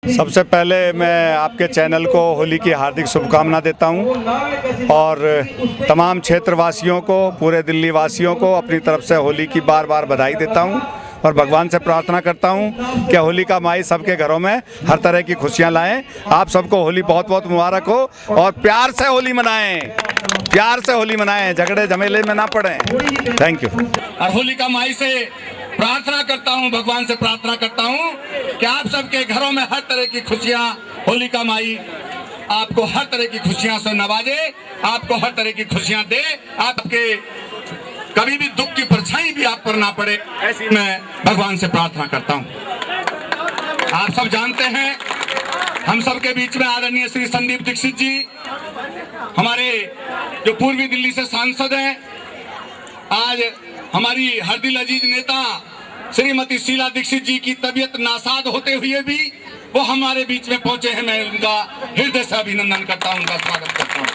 सबसे पहले मैं आपके चैनल को होली की हार्दिक शुभकामना देता हूं और तमाम क्षेत्रवासियों को, पूरे दिल्ली वासियों को अपनी तरफ से होली की बार बार बधाई देता हूं और भगवान से प्रार्थना करता हूं कि होली का माई सबके घरों में हर तरह की खुशियां लाएं। आप सबको होली बहुत बहुत मुबारक हो और प्यार से होली मनाएं, प्यार से होली मनाएं, झगड़े झमेले में ना पड़ें। Thank you. और होली का माई से प्रार्थना करता हूं, भगवान से प्रार्थना करता हूं कि आप सबके घरों में हर तरह की खुशियां, होली का माई आपको हर तरह की खुशियां से नवाजे, आपको हर तरह की खुशियां दे, आपके कभी भी दुख की परछाई भी आप पर ना पड़े, ऐसी मैं भगवान से प्रार्थना करता हूं। आप सब जानते हैं हम सबके बीच में आदरणीय श्री संदीप दीक्षित जी, हमारे जो पूर्वी दिल्ली से सांसद हैं, आज हमारी हर दिल अजीज नेता श्रीमती शीला दीक्षित जी की तबीयत नासाज होते हुए भी वो हमारे बीच में पहुंचे हैं। मैं उनका हृदय से अभिनंदन करता हूं, उनका स्वागत करता हूं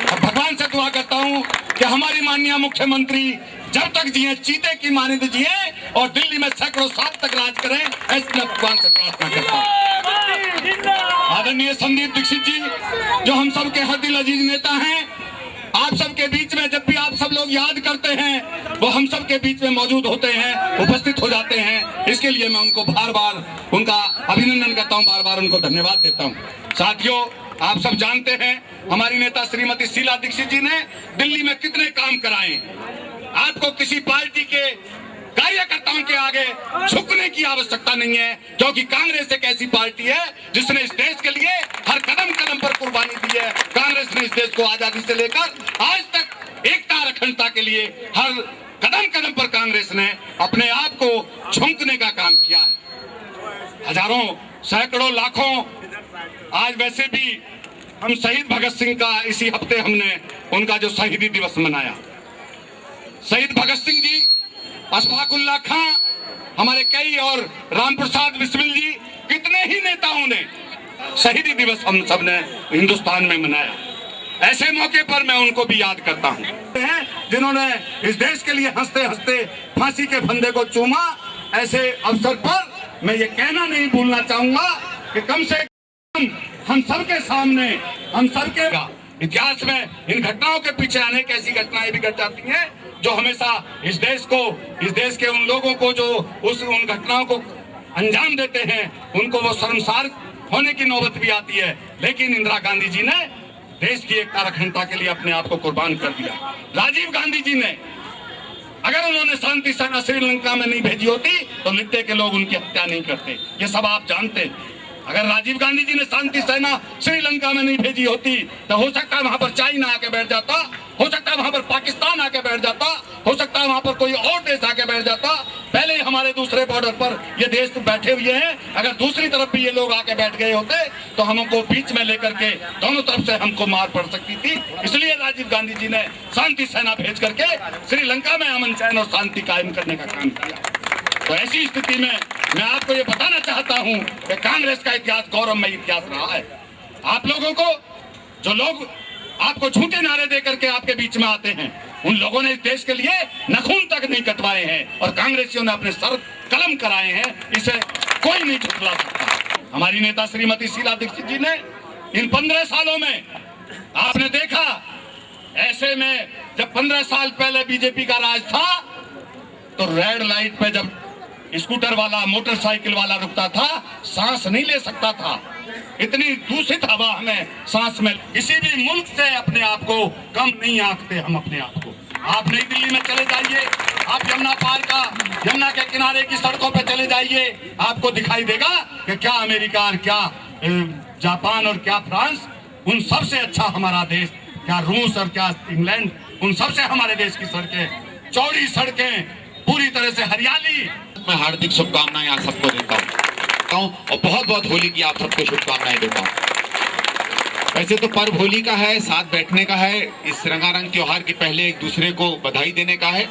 और भगवान से दुआ करता हूं कि हमारी माननीय मुख्यमंत्री जब तक जिए चीते की मानिंद जिए और दिल्ली में सैकड़ों साल तक राज करें, ऐसी मैं भगवान से प्रार्थना करता हूं। आदरणीय संदीप दीक्षित जी जो हम सबके हर दिल अजीज नेता हैं, आप सबके बीच में जब भी आप सब लोग याद करते हैं वो हम सबके बीच में मौजूद होते हैं, उपस्थित हो जाते हैं। इसके लिए मैं उनको बार बार उनका अभिनंदन करता हूं, बार बार उनको धन्यवाद देता हूं। साथियों, आप सब जानते हैं हमारी नेता श्रीमती शीला दीक्षित जी ने दिल्ली में कितने काम कराए। आपको किसी पार्टी के कार्यकर्ताओं के आगे झुकने की आवश्यकता नहीं है, क्योंकि कांग्रेस एक ऐसी पार्टी है जिसने इस देश के लिए हर कदम कदम पर कुर्बानी दी है। कांग्रेस ने इस देश को आजादी से लेकर आज तक एकता और अखंडता के लिए हर कदम कदम पर कांग्रेस ने अपने आप को झोंकने का काम किया है। हजारों, सैकड़ों, लाखों, आज वैसे भी हम शहीद भगत सिंह का इसी हफ्ते हमने उनका जो शहीदी दिवस मनाया। शहीद भगत सिंह जी, अशफाक उल्लाह खां, हमारे कई और राम प्रसाद बिस्मिल जी, कितने ही नेताओं ने शहीदी दिवस हम सब ने हिंदुस्तान में मनाया। ऐसे मौके पर मैं उनको भी याद करता हूं जिन्होंने इस देश के लिए हंसते हंसते फांसी के फंदे को चूमा। ऐसे अवसर पर मैं ये कहना नहीं भूलना चाहूंगा कि कम से कम हम सबके सामने, हम सबके इतिहास में इन घटनाओं के पीछे अनेक ऐसी घटनाएं भी घट जाती हैं जो हमेशा इस देश के उन लोगों को जो उन घटनाओं को अंजाम देते हैं, उनको वो शर्मसार होने की नौबत भी आती है। लेकिन इंदिरा गांधी जी ने देश की एकता और अखंडता के लिए अपने आप को कुर्बान कर दिया। राजीव गांधी जी ने, अगर उन्होंने शांति सेना श्रीलंका में नहीं भेजी होती तो लिट्टे के लोग उनकी हत्या नहीं करते। ये सब आप जानते हैं। अगर राजीव गांधी जी ने शांति सेना श्रीलंका में नहीं भेजी होती तो हो सकता है वहां पर चाइना आके बैठ जाता, हो सकता है वहां पर पाकिस्तान आके बैठ जाता, हो सकता है वहां पर कोई और देश आके बैठ जाता। पहले ही हमारे दूसरे बॉर्डर पर ये देश तो बैठे हुए हैं, अगर दूसरी तरफ भी ये लोग आके बैठ गए होते तो हमको बीच में लेकर के दोनों तरफ से हमको मार पड़ सकती थी। इसलिए राजीव गांधी जी ने शांति सेना भेज करके श्रीलंका में अमन चैन और शांति कायम करने का काम किया। तो ऐसी स्थिति में मैं आपको ये बताना चाहता हूं कि कांग्रेस का इतिहास गौरवमय इतिहास रहा है। आप लोगों को, जो लोग आपको झूठे नारे दे करके आपके बीच में आते हैं, उन लोगों ने इस देश के लिए नखून तक नहीं कटवाए हैं और कांग्रेसियों ने अपने सर कलम कराए हैं। इसे कोई नहीं झुठला सकता। हमारी नेता श्रीमती शीला दीक्षित जी ने इन 15 सालों में आपने देखा, ऐसे में जब 15 साल पहले बीजेपी का राज था तो रेड लाइट पे जब स्कूटर वाला, मोटरसाइकिल वाला रुकता था, सांस नहीं ले सकता था। इतनी दूषित हवा हमें सांस में, किसी भी मुल्क से अपने आप को कम नहीं आंकते हम अपने आप को। आप नई दिल्ली में चले जाइए, आप यमुना के किनारे की सड़कों पे चले जाइए, आपको दिखाई देगा कि क्या अमेरिका और क्या जापान और क्या फ्रांस, उन सबसे अच्छा हमारा देश, क्या रूस और क्या इंग्लैंड, उन सबसे हमारे देश की सड़कें, चौड़ी सड़कें, पूरी तरह से हरियाली। मैं हार्दिक शुभकामनाएं आप सबको देता हूं और बहुत बहुत होली की आप सबको शुभकामनाएं देता हूं। वैसे तो पर्व होली का है, साथ बैठने का है, इस रंगारंग त्योहार के पहले एक दूसरे को बधाई देने का है,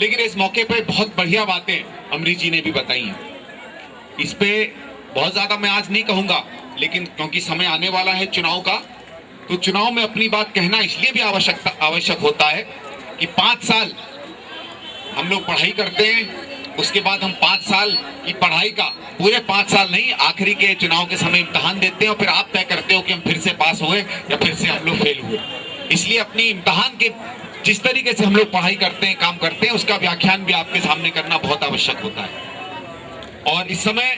लेकिन इस मौके पे बहुत बढ़िया बातें अमरीश जी ने भी बताई हैं। इस पे बहुत ज्यादा मैं आज नहीं कहूंगा, लेकिन क्योंकि समय आने वाला है चुनाव का, तो चुनाव में अपनी बात कहना इसलिए भी आवश्यक होता है कि 5 साल हम लोग पढ़ाई करते हैं, उसके बाद हम 5 साल की पढ़ाई का, पूरे 5 साल नहीं, आखिरी के चुनाव के समय इम्तिहान देते हैं और फिर आप तय करते हो कि हम फिर से पास हुए या फिर से हम लोग फेल हुए। इसलिए अपनी इम्तिहान के जिस तरीके से हम लोग पढ़ाई करते हैं, काम करते हैं, उसका व्याख्यान भी आपके सामने करना बहुत आवश्यक होता है। और इस समय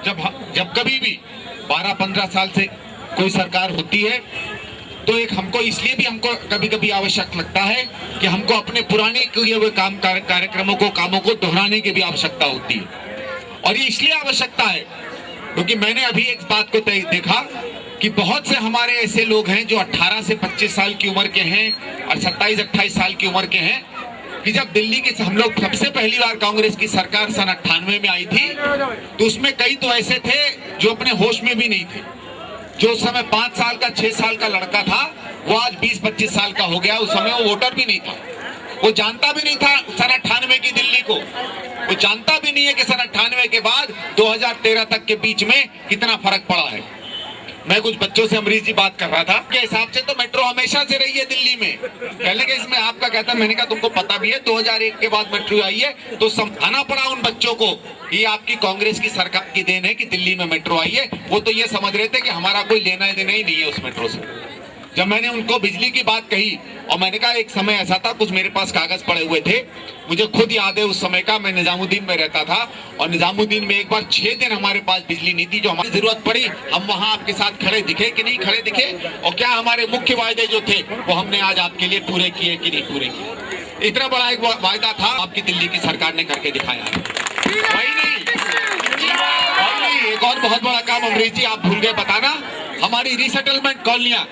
जब कभी भी 12-15 साल से कोई सरकार होती है तो एक हमको इसलिए भी हमको कभी कभी आवश्यक लगता है कि हमको अपने पुराने किए हुए कार्यक्रमों को, कामों को दोहराने की भी आवश्यकता होती है। और ये इसलिए आवश्यकता है क्योंकि मैंने अभी एक बात को देखा कि बहुत से हमारे ऐसे लोग हैं जो 18 से 25 साल की उम्र के हैं और 27-28 साल की उम्र के हैं कि जब दिल्ली के हम लोग सबसे पहली बार कांग्रेस की सरकार सन 98 में आई थी तो उसमें कई तो ऐसे थे जो अपने होश में भी नहीं थे। जो उस समय 5 साल का 6 साल का लड़का था वो आज 20-25 साल का हो गया। उस समय वो वोटर भी नहीं था, वो जानता भी नहीं था सन 98 की दिल्ली को, वो जानता भी नहीं है कि सन 98 के बाद 2013 तक के बीच में कितना फर्क पड़ा है। मैं कुछ बच्चों से अमरीश जी बात कर रहा था के हिसाब से तो मेट्रो हमेशा से रही है दिल्ली में, पहले के इसमें आपका कहता, मैंने कहा तुमको पता भी है 2001 के बाद मेट्रो आई है तो समझाना पड़ा उन बच्चों को ये आपकी कांग्रेस की सरकार की देन है कि दिल्ली में मेट्रो आई है। वो तो ये समझ रहे थे कि हमारा कोई लेना देना ही नहीं है उस मेट्रो से। जब मैंने उनको बिजली की बात कही और मैंने कहा एक समय ऐसा था, कुछ मेरे पास कागज पड़े हुए थे, मुझे खुद याद है उस समय का, मैं निजामुद्दीन में रहता था और निजामुद्दीन में एक बार 6 दिन हमारे पास बिजली नहीं थी। जो हमारी जरूरत पड़ी हम वहां आपके साथ खड़े दिखे कि नहीं खड़े दिखे, और क्या हमारे मुख्य वायदे जो थे वो हमने आज आपके लिए पूरे किए कि नहीं पूरे किए। इतना बड़ा एक वायदा था आपकी दिल्ली की सरकार ने करके दिखाया। वही नहीं, एक और बहुत बड़ा काम अमरीश जी आप भूल गए बताना, हमारी रीसेटलमेंट कॉलोनियां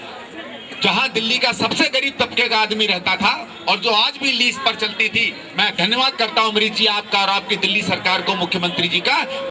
जहां दिल्ली का सबसे गरीब तबके का आदमी रहता था और जो आज भी लीज पर चलती थी। मैं धन्यवाद करता हूं अमरीश जी आपका और आपकी दिल्ली सरकार को, मुख्यमंत्री जी का।